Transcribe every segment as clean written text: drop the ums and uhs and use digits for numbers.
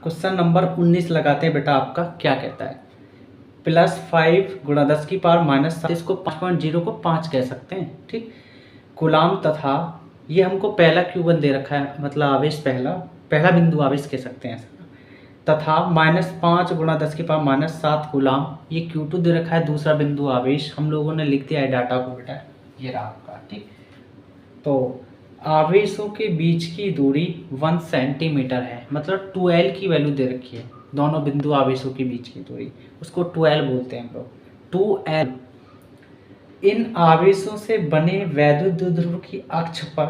Question number 19 लगाते हैं बेटा। आपका क्या कहता है? +5 गुणा 10 की पावर -7, इसको 5.0 को 5 कह सकते हैं। ठीक, कूलाम तथा ये हमको पहला Q1 दे रखा है, मतलब आवेश पहला बिंदु आवेश कह सकते हैं तथा -5 गुणा 10 की पावर -7 कूलाम, ये Q2 दे रखा है, दूसरा बिंदु आवेश। हम लोगों ने लिख दिया है डाटा को बेटा, ये रहा आपका। ठीक, तो आवेशों के बीच की दूरी 1 सेंटीमीटर है, मतलब 12 की वैल्यू दे रखी है। दोनों बिंदु आवेशों के बीच की दूरी, उसको 12 बोलते हैं हम लोग, 2L। इन आवेशों से बने वैद्युत द्विध्रुव की अक्ष पर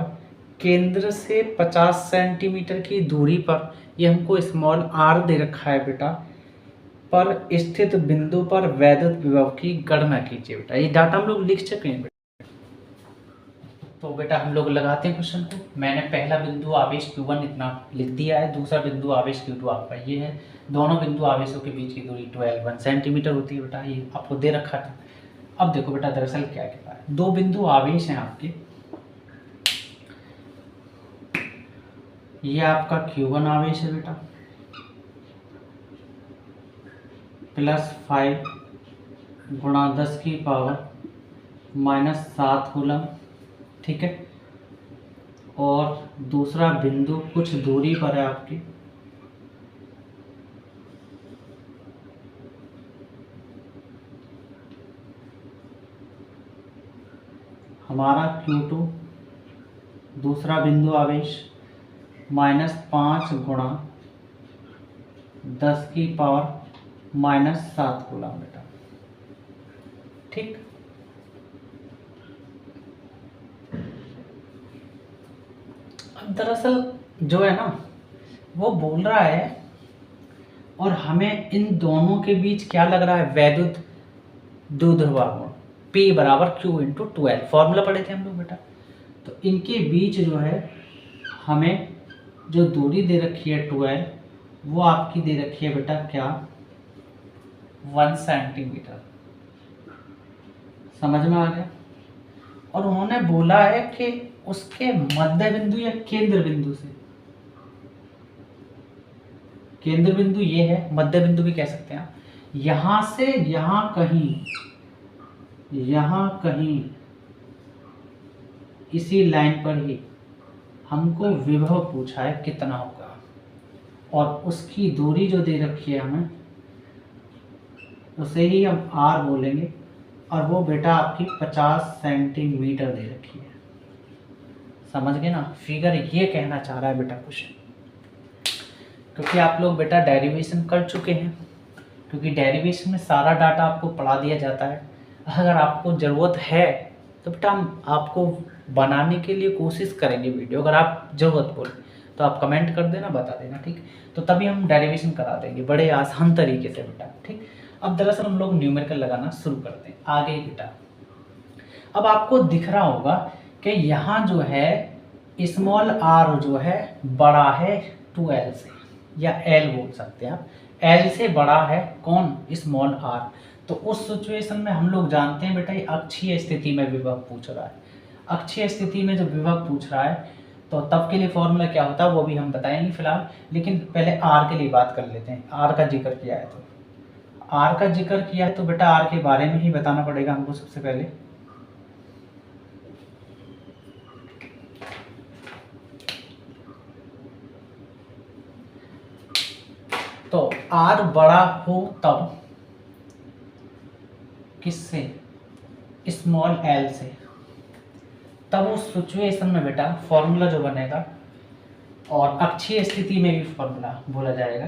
केंद्र से 50 सेंटीमीटर की दूरी पर, ये हमको स्मॉल r दे रखा है बेटा, पर स्थित बिंदु पर वैद्युत विभव की गणना कीजिए बेटा। ये डाटा हम लोग लिख चुके हैं बेटा। तो बेटा हम लोग लगाते हैं क्वेश्चन को। मैंने पहला बिंदु आवेश Q1 इतना लिख दिया है, दूसरा बिंदु आवेश Q2 आपका ये है। दोनों बिंदु आवेशों के बीच की दूरी 1 सेंटीमीटर होती है बेटा, ये आपको दे रखा था। अब देखो बेटा दरअसल क्या कहता है, दो बिंदु आवेश हैं आपके, ये आपका Q1 आवेश है बेटा, +5 गुणा 10 की पावर -7 कूलम। ठीक है, और दूसरा बिंदु कुछ दूरी पर है आपकी, हमारा Q2, दूसरा बिंदु आवेश, -5 गुणा 10 की पावर -7 कूलम बेटा। ठीक, अब दरअसल जो है ना वो बोल रहा है, और हमें इन दोनों के बीच क्या लग रहा है, वैद्युत द्विध्रुवागुण P बराबर Q × 12, फॉर्मूला पढ़े थे हम लोग बेटा। तो इनके बीच जो है हमें जो दूरी दे रखी है 12, वो आपकी दे रखी है बेटा क्या, 1 सेंटीमीटर। समझ में आ गया? और उन्होंने बोला है कि उसके मध्य बिंदु या केंद्र बिंदु से, केंद्र बिंदु ये है, मध्य बिंदु भी कह सकते हैं आप, यहां से यहां कहीं इसी लाइन पर ही हमको विभव पूछा है कितना होगा, और उसकी दूरी जो दे रखी है हमें, उसे ही हम R बोलेंगे, और वो बेटा आपकी 50 सेंटीमीटर दे रखी है। समझ गए ना? फिगर ये कहना चाह रहा है बेटा क्वेश्चन, क्योंकि आप लोग बेटा डेरिवेशन कर चुके हैं, क्योंकि डेरिवेशन में सारा डाटा आपको पढ़ा दिया जाता है। अगर आपको ज़रूरत है तो बेटा हम आपको बनाने के लिए कोशिश करेंगे वीडियो, अगर आप ज़रूरत बोले तो आप कमेंट कर देना, बता देना। ठीक, तो तभी हम डेरिवेशन करा देंगे बड़े आसान तरीके से बेटा। ठीक, अब दरअसल हम लोग न्यूमेरिकल लगाना शुरू करते हैं आगे बेटा। अब आपको दिख रहा होगा कि यहाँ जो है स्मॉल r जो है बड़ा है 2L से, या L बोल सकते हैं आप, L से बड़ा है कौन, स्मॉल r। तो उस सिचुएशन में हम लोग जानते हैं बेटा ये अक्षीय स्थिति में विभव पूछ रहा है। अक्षीय स्थिति में जब विभव पूछ रहा है तो तब के लिए फॉर्मूला क्या होता है वो भी हम बताएंगे फिलहाल, लेकिन पहले r के लिए बात कर लेते हैं। r का जिक्र किया है, तो r का जिक्र किया है तो बेटा r के बारे में ही बताना पड़ेगा हमको सबसे पहले। तो r बड़ा हो तब किससे, स्मॉल l से, तब उस सिचुएशन में बेटा फॉर्मूला जो बनेगा, और अक्षीय स्थिति में भी फॉर्मूला बोला जाएगा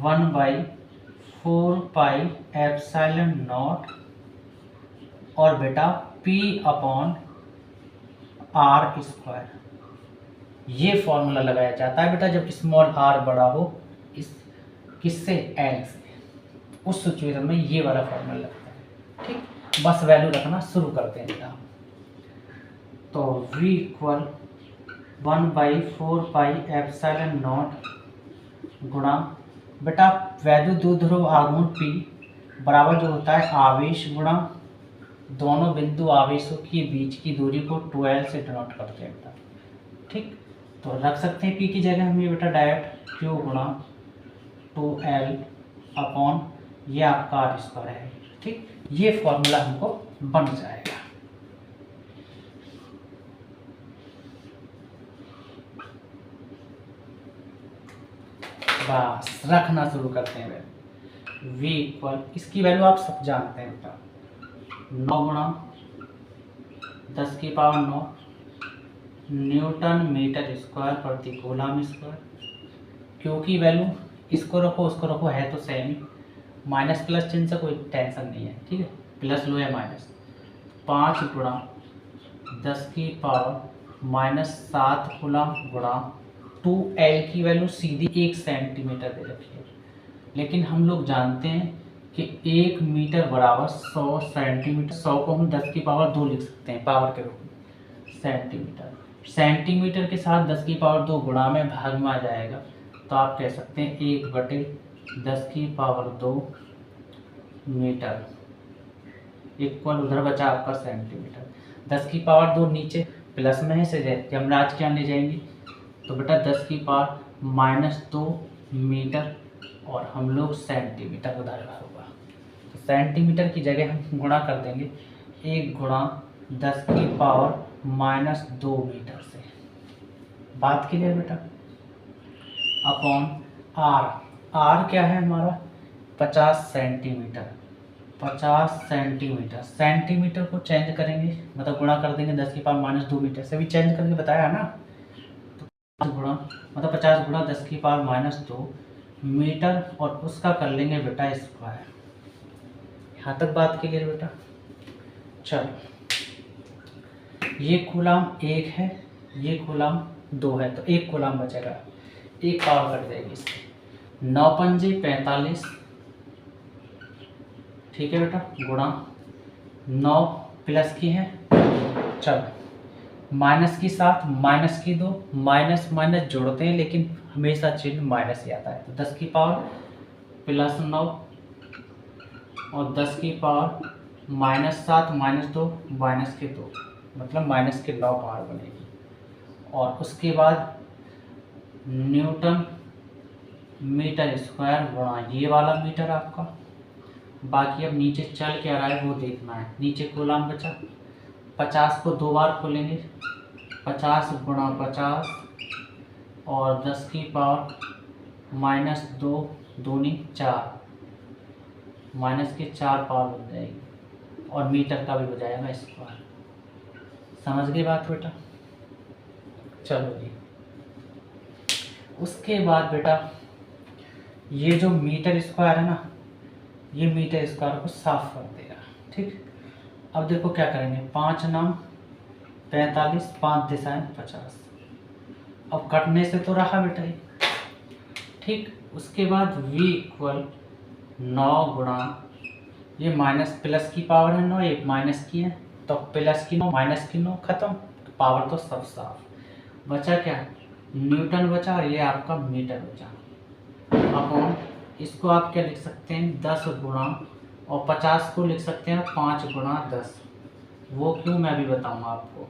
1/4πε0 और बेटा P/r², ये फॉर्मूला लगाया जाता है बेटा जब स्मॉल r बड़ा हो इस किससे, l से। उस सिचुएशन में ये वाला फॉर्मूला लगता है। ठीक, बस वैल्यू रखना शुरू करते हैं बेटा। तो v = 1/4πε0 गुणा बेटा वैद्युत द्विध्रुव आघूर्ण P बराबर जो होता है आवेश गुणा दोनों बिंदु आवेशों के बीच की दूरी को 12 से डिनोट करते हैं बेटा। ठीक, तो रख सकते हैं P की जगह हम ये बेटा डायरेक्ट Q गुणा 2L अपॉन ये आपका आर स्क्वायर है। ठीक, ये फॉर्मूला हमको बन जाएगा। बस रखना शुरू करते हैं। v इक्वल, इसकी वैल्यू आप सब जानते हैं बेटा, 9 गुणा 10 की पावर 9 न्यूटन मीटर स्क्वायर प्रति कूलम स्क्वायर। क्योंकि वैल्यू इसको रखो उसको रखो है तो सेम ही, माइनस प्लस चिन्ह से कोई टेंशन नहीं है। ठीक है, प्लस लो या माइनस, 5 गुणा 10 की पावर माइनस 7 कूलम गुणा 2L की वैल्यू सीधी 1 सेंटीमीटर दे रखी है, लेकिन हम लोग जानते हैं कि 1 मीटर बराबर 100 सेंटीमीटर। 100 को हम 10 की पावर 2 लिख सकते हैं पावर के रूप में। सेंटीमीटर के साथ 10 की पावर 2 गुणा में भाग में आ जाएगा, तो आप कह सकते हैं 1/10 की पावर 2 मीटर इक्वल, उधर बचा आपका सेंटीमीटर। 10 की पावर 2 नीचे प्लस में है से यमराज क्या ले जाएंगे, तो बेटा 10 की पावर -2 मीटर और हम लोग सेंटीमीटर उधर होगा, तो सेंटीमीटर की जगह हम गुणा कर देंगे 1 गुणा 10 की पावर -2 मीटर से। बात क्लियर बेटा? अपॉन आर क्या है हमारा 50 सेंटीमीटर। 50 सेंटीमीटर, सेंटीमीटर को चेंज करेंगे मतलब गुणा कर देंगे 10 की पावर -2 मीटर से, भी चेंज करके बताया ना। तो गुणा मतलब 50 गुणा 10 की पावर -2 मीटर और उसका कर लेंगे बेटा स्क्वायर। यहाँ तक बात क्लियर बेटा? चलो, ये कूलम 1 है, ये कूलम 2 है, तो 1 कूलम बचेगा, 1 पावर कट जाएगी इसकी। 9 पंजे 45, ठीक है बेटा, गुणा 9 प्लस की है, चलो माइनस की 7 माइनस की 2, माइनस माइनस जोड़ते हैं लेकिन हमेशा चिन्ह माइनस ही आता है, तो 10 की पावर +9 और 10 की पावर -7 -2 -2 मतलब -9 पावर बनेगी। और उसके बाद न्यूटन मीटर स्क्वायर गुणा ये वाला मीटर आपका। बाकी अब नीचे चल क्या रहा है वो देखना है। नीचे कूलम बचा, 50 को 2 बार खोलेंगे, 50 गुणा 50 और 10 की पावर -2 दूनी 4, माइनस की 4 पावर बन जाएगी और मीटर का भी हो जाएगा स्क्वायर। समझ गई बात बेटा? चलो जी, उसके बाद बेटा ये जो मीटर स्क्वायर है ना, ये मीटर स्क्वायर को साफ कर देगा। ठीक, अब देखो क्या करेंगे, 5 नाम 45, 5 दिशाएं 50। अब कटने से तो रहा बेटा ये। ठीक, उसके बाद v इक्वल 9 गुणा ये माइनस प्लस की पावर है 9, एक माइनस की है तो प्लस की 9 माइनस की 9 खत्म, पावर तो सब साफ। बचा क्या, न्यूटन बचा और ये आपका मीटर बचा। अपॉन इसको आप क्या लिख सकते हैं 10 गुणा और 50 को लिख सकते हैं 5 गुणा 10। वो क्यों मैं भी बताऊंगा आपको।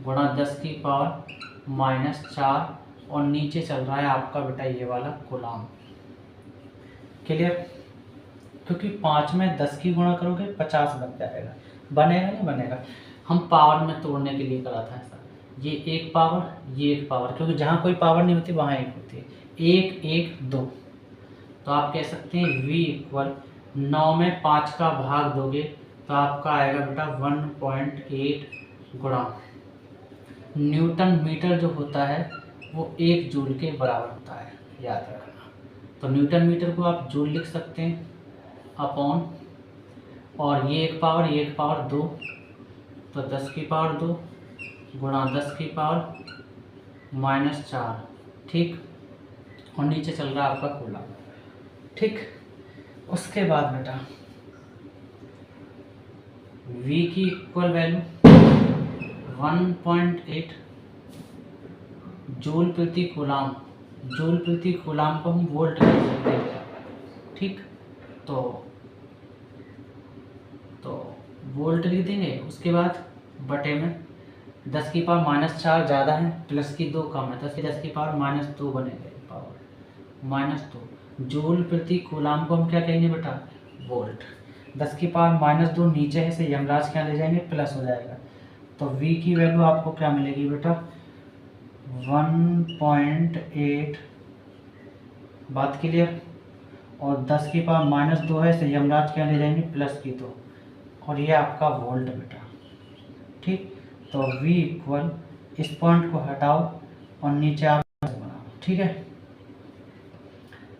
गुणा 10 की पावर -4 और नीचे चल रहा है आपका बेटा ये वाला कूलम। क्लियर? क्योंकि 5 में 10 की गुणा करोगे 50 बन जाएगा। बनेगा नहीं बनेगा? हम पावर में तोड़ने के लिए करा था ऐसा। ये 1 पावर ये 1 पावर, क्योंकि जहाँ कोई पावर नहीं होती वहाँ 1 होती है। 1 1 2, तो आप कह सकते हैं v इक्वल 9 में 5 का भाग दोगे तो आपका आएगा बेटा 1.8 गुणा न्यूटन मीटर जो होता है वो 1 जूल के बराबर होता है, याद रखना। तो न्यूटन मीटर को आप जूल लिख सकते हैं अपॉन, और ये 1 पावर ये 1 पावर 2, तो 10 की पावर 2 गुणा 10 की पावर -4। ठीक, और नीचे चल रहा है आपका कूलम। ठीक, उसके बाद बेटा v की इक्वल वैल्यू 1.8 जूल प्रति कूलम। जूल प्रति कूलम को हम वोल्ट कर सकते हैं। ठीक, तो वोल्ट लिख देंगे। उसके बाद बटे में 10 की पावर -4 ज़्यादा है, प्लस की 2 कम है, 10 की पावर -2 बनेगा, पावर -2 जूल प्रति कूलाम को हम क्या कहेंगे बेटा, वोल्ट। 10 की पावर -2 नीचे है से यमराज क्या ले जाएंगे, प्लस हो जाएगा। तो V की वैल्यू आपको क्या मिलेगी बेटा, 1.8। बात क्लियर। और 10 की पावर -2 है से यमराज क्या ले जाएंगे, प्लस की 2। और ये आपका वोल्ट बेटा, ठीक। तो V इक्वल, इस पॉइंट को हटाओ और नीचे आप बनाओ, ठीक है।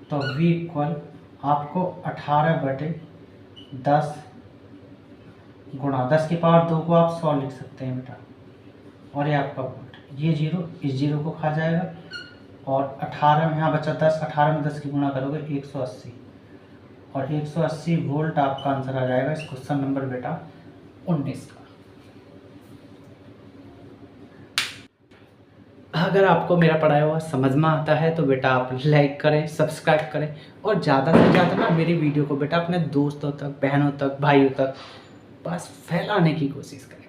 तो V इक्वल आपको 18/10 गुणा 10 की पावर 2 को आप 100 लिख सकते हैं बेटा। और ये आपका वोल्ट, ये 0 इस 0 को खा जाएगा। और 18 यहाँ बचा 10, 18 में 10 की गुणा करोगे 180। और 180 वोल्ट आपका आंसर आ जाएगा इस क्वेश्चन नंबर बेटा 19 का। अगर आपको मेरा पढ़ाया हुआ समझ में आता है तो बेटा आप लाइक करें, सब्सक्राइब करें और ज़्यादा से ज़्यादा ना मेरी वीडियो को बेटा अपने दोस्तों तक, बहनों तक, भाइयों तक बस फैलाने की कोशिश करें।